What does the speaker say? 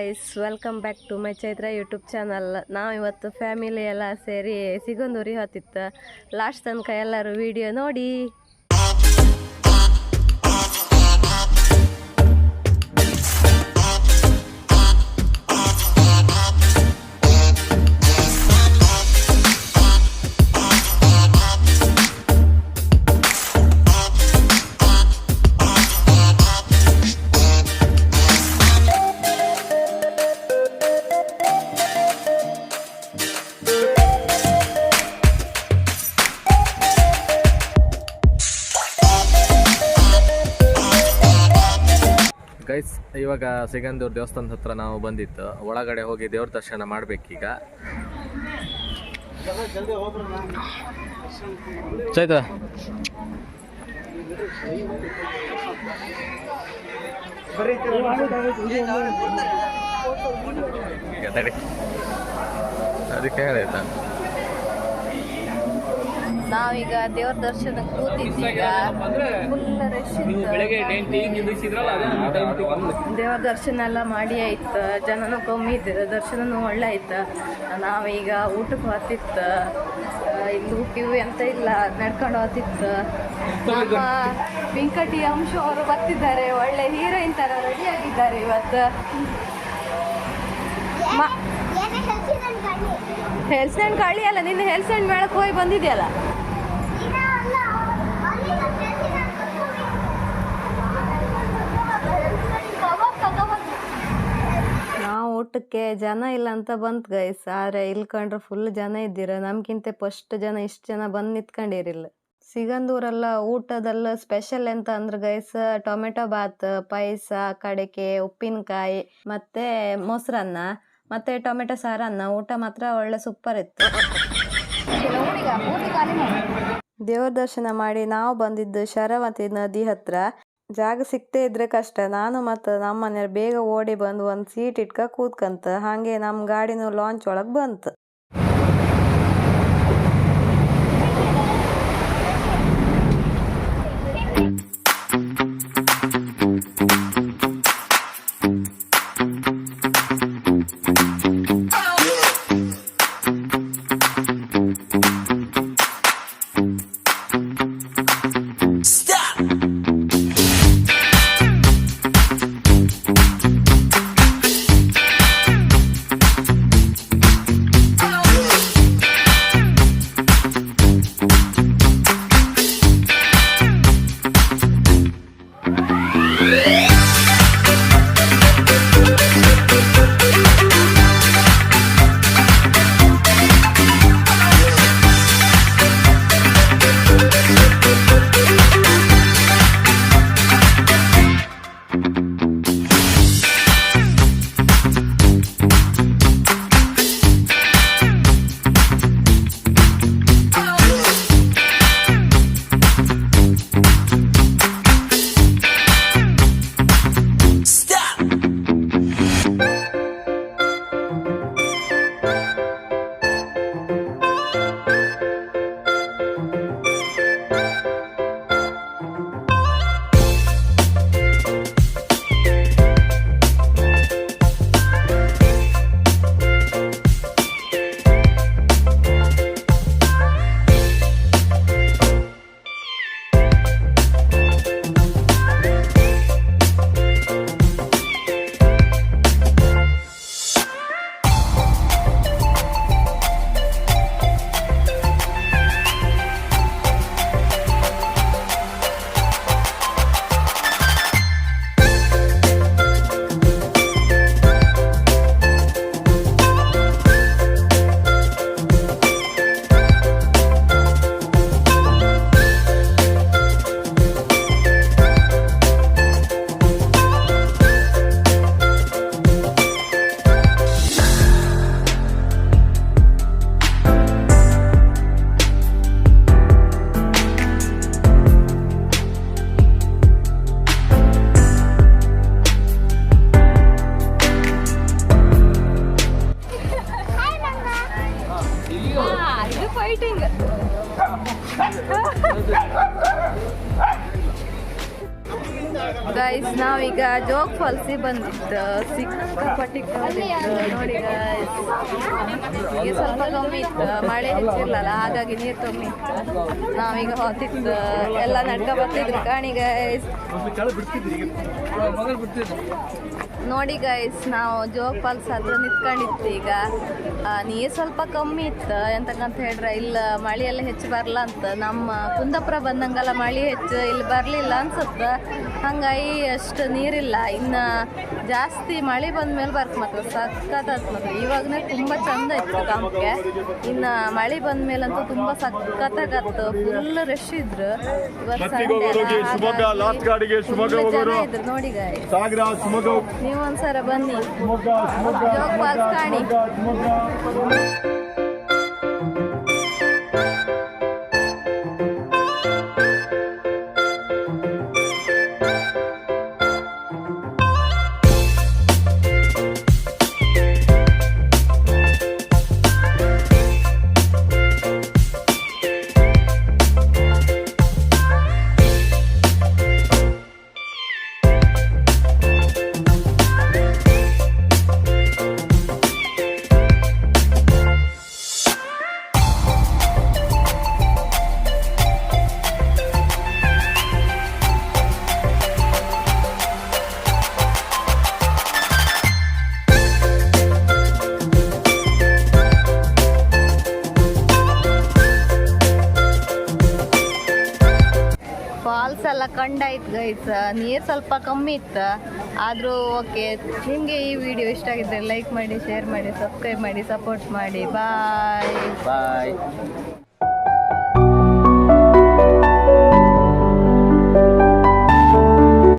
Guys, welcome back to my Chaitra YouTube channel. ನಾವು ಇವತ್ತು family ಎಲ್ಲ ಸೇರಿ ಸಿಗಂದೂರಿ ಹೊತ್ತಿತ್ತು. ಲಾಸ್ಟ್ ತನಕ ಎಲ್ಲರೂ ವಿಡಿಯೋ ನೋಡಿ. ಗೈಸ್, ಇವಾಗ ಸಿಗಂದೂರು ದೇವಸ್ಥಾನದ ಹತ್ರ ನಾವು ಬಂದಿತ್ತು. ಒಳಗಡೆ ಹೋಗಿ ದೇವ್ರ ದರ್ಶನ ಮಾಡ್ಬೇಕೀಗ. ಚೈತ್ರ ಅದಕ್ಕೆ ಹೇಳಾಯ್ತಾ, ನಾವೀಗ ದೇವ್ರ ದರ್ಶನಕ್ಕೆ ಕೂತಿದ್ದೀಗ. ಫುಲ್ ರಶ್ ದೇವ್ರ ದರ್ಶನ ಎಲ್ಲ ಮಾಡಿ ಆಯ್ತು. ಜನನೂ ಕಮ್ಮಿ ಇದ್ದಿದ್ದು, ದರ್ಶನನೂ ಒಳ್ಳೆ ಆಯ್ತು. ನಾವೀಗ ಊಟಕ್ಕೆ ಹೊತ್ತಿತ್ತು. ಇಲ್ಲಿ ಕಿವಿ ಅಂತ ಇಲ್ಲ, ನಡ್ಕೊಂಡು ಹೋಗ್ತಿತ್ತು. ನಮ್ಮ ವೆಂಕಟಿ ಅಂಶ ಅವರು ಬರ್ತಿದ್ದಾರೆ. ಒಳ್ಳೆ ಹೀರೋಯಿನ್ ಥರ ರೆಡಿ ಆಗಿದ್ದಾರೆ ಇವತ್ತು. ಹೆಲ್ಸ್ ಆ್ಯಂಡ್ ಕಾಳಿ ಅಲ್ಲ, ನಿನ್ನ ಹೆಲ್ಸ್ ಆ್ಯಂಡ್ ಮೇಳಕ್ಕೆ ಹೋಗಿ ಬಂದಿದೆಯಲ್ಲ. ನಾವು ಊಟಕ್ಕೆ ಜನ ಇಲ್ಲ ಅಂತ ಬಂತು ಗೈಸ್. ಆದರೆ ಇಲ್ಲಿ ಕಂಡ್ರೆ ಫುಲ್ ಜನ ಇದ್ದೀರ. ನಮ್ಗಿಂತ ಫಸ್ಟ್ ಜನ ಇಷ್ಟು ಜನ ಬಂದು ನಿಂತ್ಕೊಂಡಿರಿಲ್ಲ. ಸಿಗಂದೂರೆಲ್ಲ ಊಟದಲ್ಲ ಸ್ಪೆಷಲ್ ಎಂತ ಅಂದ್ರೆ ಗೈಸ್, ಟೊಮೆಟೊ ಬಾತ್, ಪಾಯಸ, ಕಡಕೆ, ಉಪ್ಪಿನಕಾಯಿ, ಮತ್ತೆ ಮೊಸರನ್ನ, ಮತ್ತೆ ಟೊಮೆಟೊ ಸಾರನ್ನ. ಊಟ ಮಾತ್ರ ಒಳ್ಳೆ ಸೂಪರ್ ಇತ್ತು. ದೇವ್ರ ದರ್ಶನ ಮಾಡಿ ನಾವು ಬಂದಿದ್ದು ಶರಾವತಿ ನದಿ ಹತ್ರ. ಜಾಗ ಸಿಕ್ತೇ ಇದ್ರೆ ಕಷ್ಟ. ನಾನು ಮತ್ತು ನಮ್ಮ ಮನೆಯವ್ರು ಬೇಗ ಓಡಿ ಬಂದು ಒಂದು ಸೀಟ್ ಇಟ್ಕ ಕೂತ್ಕಂತ. ಹಾಗೆ ನಮ್ಮ ಗಾಡಿನೂ ಲಾಂಚ್ ಒಳಗೆ ಬಂತು. ಗೈಸ್ ನಾವೀಗ ಜೋಗ್ ಫಾಲ್ಸಿಗೆ ಬಂದಿದ್ದು ಸಿಕ್ಕಾಪಟ್ಟಿ ಕಾಲಿತ್ತು ನೋಡಿ ಗೈಸ್. ಈಗ ಸ್ವಲ್ಪ ಕಮ್ಮಿ ಇತ್ತು, ಮಳೆ ಹೆಚ್ಚಿರ್ಲಲ್ಲ ಹಾಗಾಗಿ ನೀರು ಕಮ್ಮಿ ಇತ್ತು. ನಾವೀಗ ಹೋಗ್ತಿತ್ತು ಎಲ್ಲ ನಡ್ಕ ಬರ್ತಿದ್ರು ಕಾಣಿ ಗೈಸ್. ನೋಡಿ ಗೈಸ್ ನಾವು ಜೋಗ್ ಫಾಲ್ಸ್ ಹತ್ರ ನಿಂತ್ಕೊಂಡಿತ್ತು. ಈಗ ನೀರು ಸ್ವಲ್ಪ ಕಮ್ಮಿ ಇತ್ತು ಎಂತಕ್ಕಂತ ಹೇಳ್ರೆ ಇಲ್ಲ ಮಳೆ ಎಲ್ಲ ಹೆಚ್ಚು ಬರಲ್ಲ ಅಂತ. ನಮ್ಮ ಕುಂದಾಪುರ ಬಂದಂಗೆಲ್ಲ ಮಳೆ ಹೆಚ್ಚು ಇಲ್ಲಿ ಬರಲಿಲ್ಲ ಅನ್ಸುತ್ತೆ, ಹಂಗಾಗಿ ಅಷ್ಟು ನೀರಿಲ್ಲ. ಇನ್ನು ಜಾಸ್ತಿ ಮಳೆ ಬಂದ್ಮೇಲೆ ಬರ್ತ ಮಾತ್ರ ಸಖತ್ತಾತ್ ಮಾತ್ರ. ಇವಾಗನೇ ತುಂಬ ಚಂದ ಇತ್ತು ಕಾಂಪ್ಗೆ, ಇನ್ನು ಮಳೆ ಬಂದ್ಮೇಲಂತೂ ತುಂಬ ಸಖತ್ತಾಗತ್ತು. ಫುಲ್ ರಶ್ ಇದ್ರು ಇವತ್ತು ಸಂಡೆ ಇದ್ರು ನೋಡಿ ಗೈಸ್. ನೀವು ಒಂದ್ಸಲ ಬನ್ನಿ ಜೋಗ್ ಫಾಲ್ಸ್ ಕಾಣಿ. ಫಾಲ್ಸ್ ಎಲ್ಲ ಕಂಡಾಯ್ತು ಗೈಸ್. ನೀರು ಸ್ವಲ್ಪ ಕಮ್ಮಿ ಇತ್ತು ಆದರೂ ಓಕೆ. ನಿಮಗೆ ಈ ವಿಡಿಯೋ ಇಷ್ಟ ಆಗಿದ್ದರೆ ಲೈಕ್ ಮಾಡಿ, ಶೇರ್ ಮಾಡಿ, ಸಬ್ಸ್ಕ್ರೈಬ್ ಮಾಡಿ, ಸಪೋರ್ಟ್ ಮಾಡಿ. ಬಾಯ್.